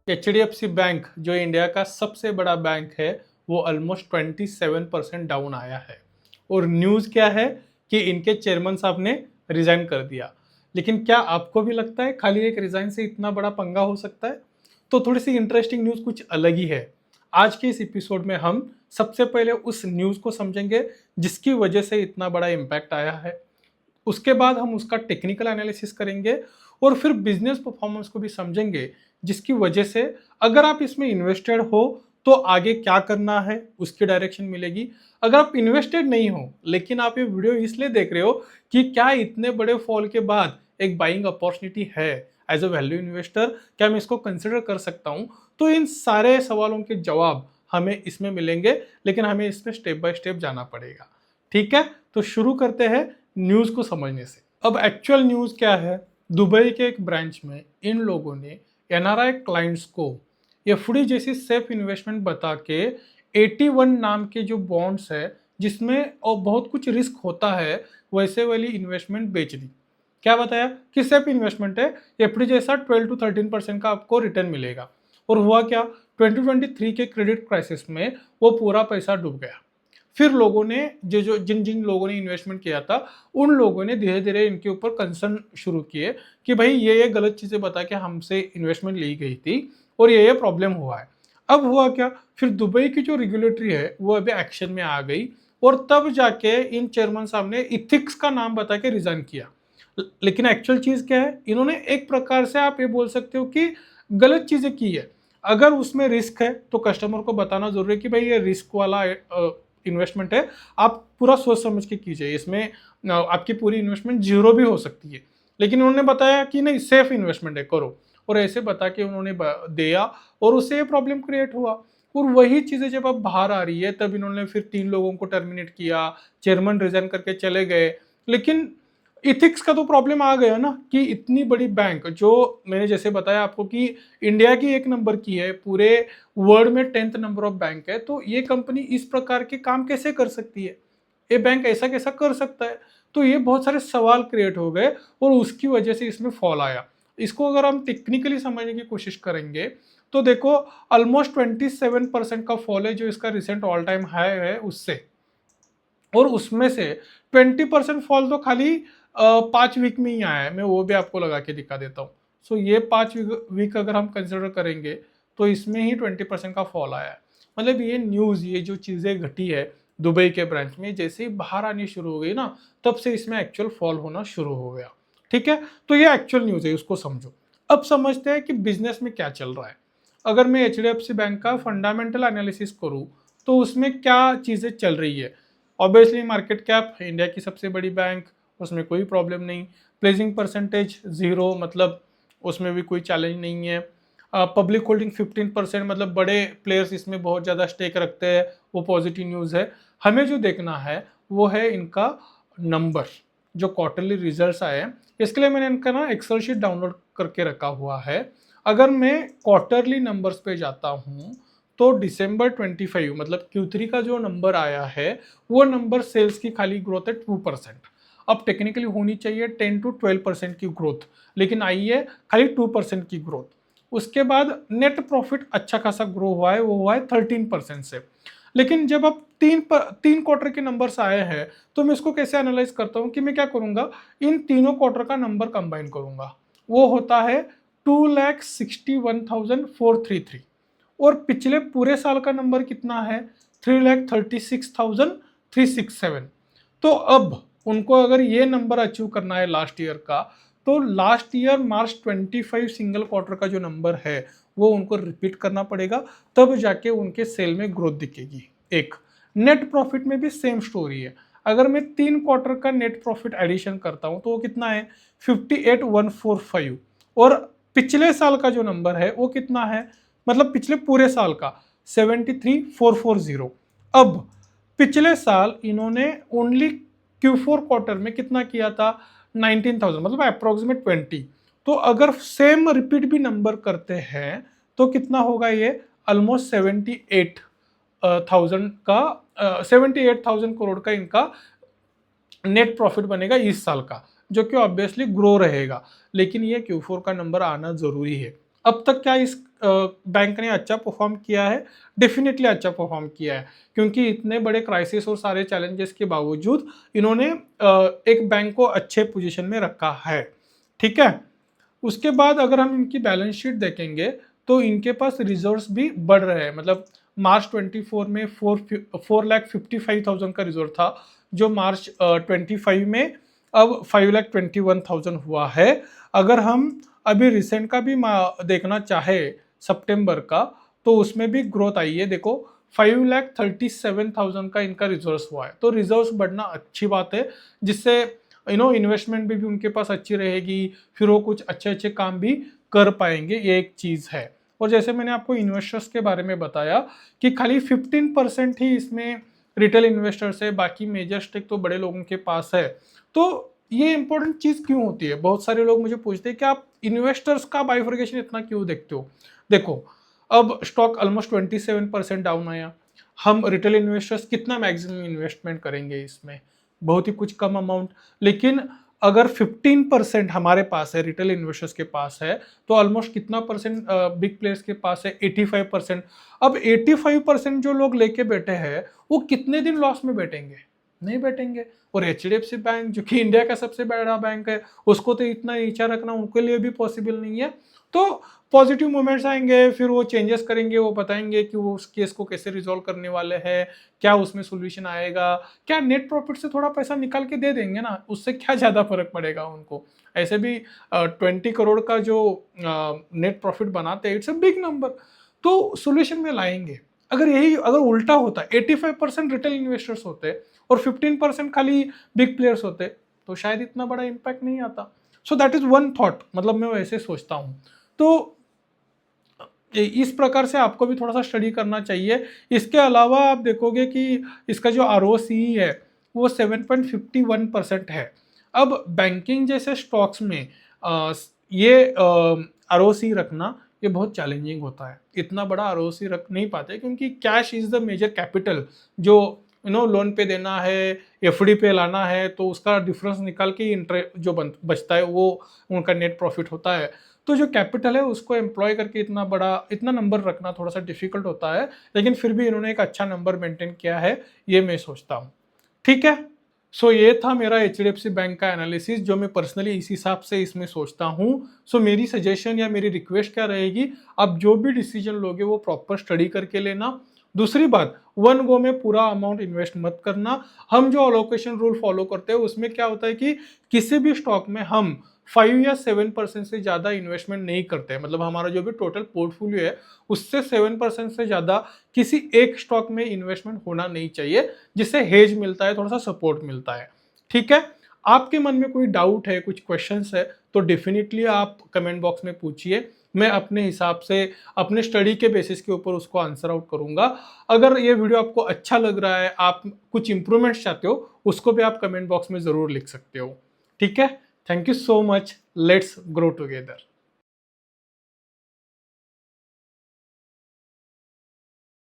HDFC bank जो India का सबसे बड़ा बैंक है वो ऑलमोस्ट 27% डाउन आया है। और न्यूज़ क्या है कि इनके चेयरमैन साहब ने रिजाइन कर दिया। लेकिन क्या आपको भी लगता है खाली एक रिजाइन से इतना बड़ा पंगा हो सकता है? तो थोड़ी सी इंटरेस्टिंग न्यूज़ कुछ अलग ही है। आज के इस एपिसोड में हम सबसे पहले उस न्यूज़ को समझेंगे जिसकी वजह से इतना बड़ा इम्पैक्ट आया है। उसके बाद हम उसका टेक्निकल एनालिसिस करेंगे और फिर बिजनेस परफॉर्मेंस को भी समझेंगे जिसकी वजह से अगर आप इसमें इन्वेस्टेड हो तो आगे क्या करना है उसकी डायरेक्शन मिलेगी। अगर आप इन्वेस्टेड नहीं हो लेकिन आप ये वीडियो इसलिए देख रहे हो कि क्या इतने बड़े फॉल के बाद एक बाइंग अपॉर्चुनिटी है एज अ वैल्यू इन्वेस्टर, क्या मैं इसको कंसिडर कर सकता हूं, तो इन सारे सवालों के जवाब हमें इसमें मिलेंगे। लेकिन हमें इसमें स्टेप बाय स्टेप जाना पड़ेगा। ठीक है, तो शुरू करते हैं न्यूज को समझने से। अब एक्चुअल न्यूज क्या है? दुबई के एक ब्रांच में इन लोगों ने एनआरआई क्लाइंट्स को एफडी जैसी सेफ इन्वेस्टमेंट बता के 81 नाम के जो बॉन्ड्स है जिसमें और बहुत कुछ रिस्क होता है वैसे वाली इन्वेस्टमेंट बेच दी। क्या बताया कि सेफ इन्वेस्टमेंट है, एफडी जैसा 12 to 13% का आपको रिटर्न मिलेगा। और हुआ क्या, 2023 के क्रेडिट क्राइसिस में वो पूरा पैसा डूब गया। फिर लोगों ने जो जिन जिन लोगों ने इन्वेस्टमेंट किया था उन लोगों ने धीरे धीरे इनके ऊपर कंसर्न शुरू किए कि भाई ये गलत चीजें बता के हमसे इन्वेस्टमेंट ली गई थी और ये प्रॉब्लम हुआ है। अब हुआ क्या, फिर दुबई की जो रेगुलेटरी है वो अभी एक्शन में आ गई और तब जाके इन चेयरमैन साहब ने इथिक्स का नाम बता के रिजाइन किया। लेकिन एक्चुअल चीज क्या है, इन्होंने एक प्रकार से आप ये बोल सकते हो कि गलत चीजें की है। अगर उसमें रिस्क है तो कस्टमर को बताना जरूरी है कि भाई ये रिस्क वाला इन्वेस्टमेंट है, आप पूरा सोच समझ के कीजिए। इसमें आपकी पूरी इन्वेस्टमेंट जीरो भी हो सकती है। लेकिन उन्होंने बताया कि नहीं सेफ इन्वेस्टमेंट है करो, और ऐसे बता के उन्होंने दिया और उससे ये प्रॉब्लम क्रिएट हुआ। और वही चीजें जब अब बाहर आ रही है तब इन्होंने फिर 3 लोगों को टर्मिनेट किया, चेयरमैन रिजाइन करके चले गए। लेकिन इथिक्स का तो प्रॉब्लम आ गया ना कि इतनी बड़ी बैंक जो मैंने जैसे बताया आपको कि इंडिया की 1 नंबर की है, पूरे वर्ल्ड में 10th नंबर ऑफ बैंक है, तो ये कंपनी इस प्रकार के काम कैसे कर सकती है? ये बैंक ऐसा कैसा कर सकता है? तो ये बहुत सारे सवाल क्रिएट हो गए और उसकी वजह से इसमें फॉल आया। इसको अगर हम टेक्निकली समझने की कोशिश करेंगे तो देखो ऑलमोस्ट 27% का फॉल है जो इसका रिसेंट ऑल टाइम हाई है उससे। और उसमें से 20% फॉल तो खाली 5 वीक में ही आया है। मैं वो भी आपको लगा के दिखा देता हूँ। सो ये 5 वीक अगर हम कंसिडर करेंगे तो इसमें ही 20% का फॉल आया है। मतलब ये न्यूज़, ये जो चीज़ें घटी है दुबई के ब्रांच में, जैसे ही बाहर आनी शुरू हो गई ना तब से इसमें एक्चुअल फॉल होना शुरू हो गया। ठीक है, तो ये एक्चुअल न्यूज़ है, उसको समझो। अब समझते हैं कि बिजनेस में क्या चल रहा है। अगर मैं एचडीएफसी बैंक का फंडामेंटल एनालिसिस करूँ तो उसमें क्या चीज़ें चल रही है। ऑब्वियसली मार्केट कैप इंडिया की सबसे बड़ी बैंक, उसमें कोई प्रॉब्लम नहीं। प्लेजिंग परसेंटेज 0, मतलब उसमें भी कोई चैलेंज नहीं है। पब्लिक होल्डिंग 15%, मतलब बड़े प्लेयर्स इसमें बहुत ज़्यादा स्टेक रखते हैं, वो पॉजिटिव न्यूज़ है। हमें जो देखना है वो है इनका नंबर, जो क्वार्टरली रिजल्ट्स आए हैं। इसके लिए मैंने इनका ना एक्सेल शीट डाउनलोड करके रखा हुआ है। अगर मैं क्वार्टरली नंबर्स पे जाता हूँ तो दिसंबर 25 मतलब Q3 का जो नंबर आया है वो नंबर सेल्स की खाली ग्रोथ है 2%। अब टेक्निकली होनी चाहिए 10 to 12% की ग्रोथ, लेकिन आई है खाली 2% की ग्रोथ। उसके बाद नेट प्रॉफिट अच्छा खासा ग्रो हुआ है, वो हुआ है 13% से। लेकिन जब अब तीन क्वार्टर के नंबर्स आए हैं तो मैं इसको कैसे एनालाइज करता हूँ कि मैं क्या करूंगा, इन तीनों क्वार्टर का नंबर कंबाइन करूंगा। वो होता है 2,61,433। और पिछले पूरे साल का नंबर कितना है, 3,36,367। तो अब उनको अगर ये नंबर अचीव करना है लास्ट ईयर का, तो last year March 25 single quarter का जो नंबर है वो उनको रिपीट करना पड़ेगा, तब जाके उनके सेल में ग्रोथ दिखेगी। एक नेट प्रॉफिट में भी सेम स्टोरी है। अगर मैं 3 क्वार्टर का नेट प्रॉफिट एडिशन करता हूं तो वो कितना है 58,145। और पिछले साल का जो नंबर है वो कितना है, मतलब पिछले पूरे साल का 73,440। अब पिछले साल इन्होंने ओनली Q4 क्वार्टर में कितना किया था 19,000, मतलब अप्रोक्सीमेट 20। तो अगर सेम रिपीट भी नंबर करते हैं तो कितना होगा ये ऑलमोस्ट 78,000 करोड़ का इनका नेट प्रॉफिट बनेगा इस साल का, जो कि ऑब्वियसली ग्रो रहेगा। लेकिन ये Q4 का नंबर आना जरूरी है। अब तक क्या इस बैंक ने अच्छा परफॉर्म किया है? डेफिनेटली अच्छा परफॉर्म किया है, क्योंकि इतने बड़े क्राइसिस और सारे चैलेंजेस के बावजूद इन्होंने एक बैंक को अच्छे पोजीशन में रखा है। ठीक है, उसके बाद अगर हम इनकी बैलेंस शीट देखेंगे तो इनके पास रिजर्व्स भी बढ़ रहे हैं। मतलब मार्च 24 में 4,55,000 का रिजर्व था, जो मार्च 25 में अब 5,21,000 हुआ है। अगर हम अभी रिसेंट का भी देखना चाहे सितंबर का, तो उसमें भी ग्रोथ आई है। देखो 5,37,000 का इनका रिजर्व हुआ है, तो रिजर्व बढ़ना अच्छी बात है, जिससे इन्वेस्टमेंट भी उनके पास अच्छी रहेगी, फिर वो कुछ अच्छे अच्छे काम भी कर पाएंगे, ये एक चीज है। और जैसे मैंने आपको इन्वेस्टर्स के बारे में बताया कि खाली 15% ही इसमें रिटेल इन्वेस्टर्स है, बाकी मेजर स्टेक तो बड़े लोगों के पास है। तो ये इंपॉर्टेंट चीज क्यों होती है? बहुत सारे लोग मुझे पूछते हैं कि आप इन्वेस्टर्स का बाइफर्केशन इतना क्यों देखते हो? देखो, अब स्टॉक ऑलमोस्ट 27% डाउन आया, हम रिटेल इन्वेस्टर्स कितना मैक्सिमम इन्वेस्टमेंट करेंगे इसमें? बहुत ही कुछ कम अमाउंट। लेकिन अगर 15% हमारे पास है, रिटेल इन्वेस्टर्स के पास है, तो ऑलमोस्ट कितना परसेंट बिग प्लेयर्स के पास है? 85%। अब 85% जो लोग लेके बैठे हैं, वो कितने दिन लॉस में बैठेंगे? नहीं बैठेंगे। और एचडीएफसी बैंक, जो कि इंडिया का सबसे बड़ा बैंक है, उसको तो इतना नीचा रखना उनके लिए भी पॉसिबल नहीं है। तो पॉजिटिव मोमेंट्स आएंगे, फिर वो चेंजेस करेंगे, वो बताएंगे कि वो उस केस को कैसे रिजॉल्व करने वाले हैं, क्या उसमें सोल्यूशन आएगा, क्या नेट प्रॉफिट से थोड़ा पैसा निकाल के दे देंगे ना, उससे क्या ज़्यादा फर्क पड़ेगा उनको। ऐसे भी 20 करोड़ का जो नेट प्रॉफिट बनाते हैं, इट्स अ बिग नंबर। तो सोल्यूशन में लाएंगे। अगर उल्टा होता, 85% रिटेल इन्वेस्टर्स होते और 15% खाली बिग प्लेयर्स होते, तो शायद इतना बड़ा इम्पैक्ट नहीं आता। So that is one thought, मतलब मैं वैसे सोचता हूँ। तो इस प्रकार से आपको भी थोड़ा सा स्टडी करना चाहिए। इसके अलावा आप देखोगे कि इसका जो ROCE है वो 7.51% है। अब बैंकिंग जैसे स्टॉक्स में ये ROCE रखना ये बहुत चैलेंजिंग होता है। इतना बड़ा ROCE रख नहीं पाते, क्योंकि cash is the major capital. जो लोन पे देना है, एफडी पे लाना है, तो उसका डिफरेंस निकाल के इंटरेस्ट जो बचता है वो उनका नेट प्रॉफिट होता है। तो जो कैपिटल है उसको एम्प्लॉय करके इतना नंबर रखना थोड़ा सा डिफिकल्ट होता है, लेकिन फिर भी इन्होंने एक अच्छा नंबर मेंटेन किया है, ये मैं सोचता हूँ। ठीक है, सो ये था मेरा एचडीएफसी बैंक का एनालिसिस, जो मैं पर्सनली इस हिसाब से इसमें सोचता हूँ। सो मेरी सजेशन या मेरी रिक्वेस्ट क्या रहेगी, आप जो भी डिसीजन लोगे वो प्रॉपर स्टडी करके लेना। दूसरी बात, वन गो में पूरा अमाउंट इन्वेस्ट मत करना। हम जो अलोकेशन रूल फॉलो करते हैं उसमें क्या होता है कि किसी भी स्टॉक में हम 5 या 7% से ज्यादा इन्वेस्टमेंट नहीं करते। मतलब हमारा जो भी टोटल पोर्टफोलियो है उससे 7% से ज्यादा किसी एक स्टॉक में इन्वेस्टमेंट होना नहीं चाहिए, जिससे हेज मिलता है, थोड़ा सा सपोर्ट मिलता है। ठीक है, आपके मन में कोई डाउट है, कुछ क्वेश्चंस है, तो डेफिनेटली आप कमेंट बॉक्स में पूछिए। मैं अपने हिसाब से अपने स्टडी के बेसिस के ऊपर उसको आंसर आउट करूंगा। अगर ये वीडियो आपको अच्छा लग रहा है, आप कुछ इंप्रूवमेंट्स चाहते हो, उसको भी आप कमेंट बॉक्स में जरूर लिख सकते हो। ठीक है, thank you so much, let's grow together.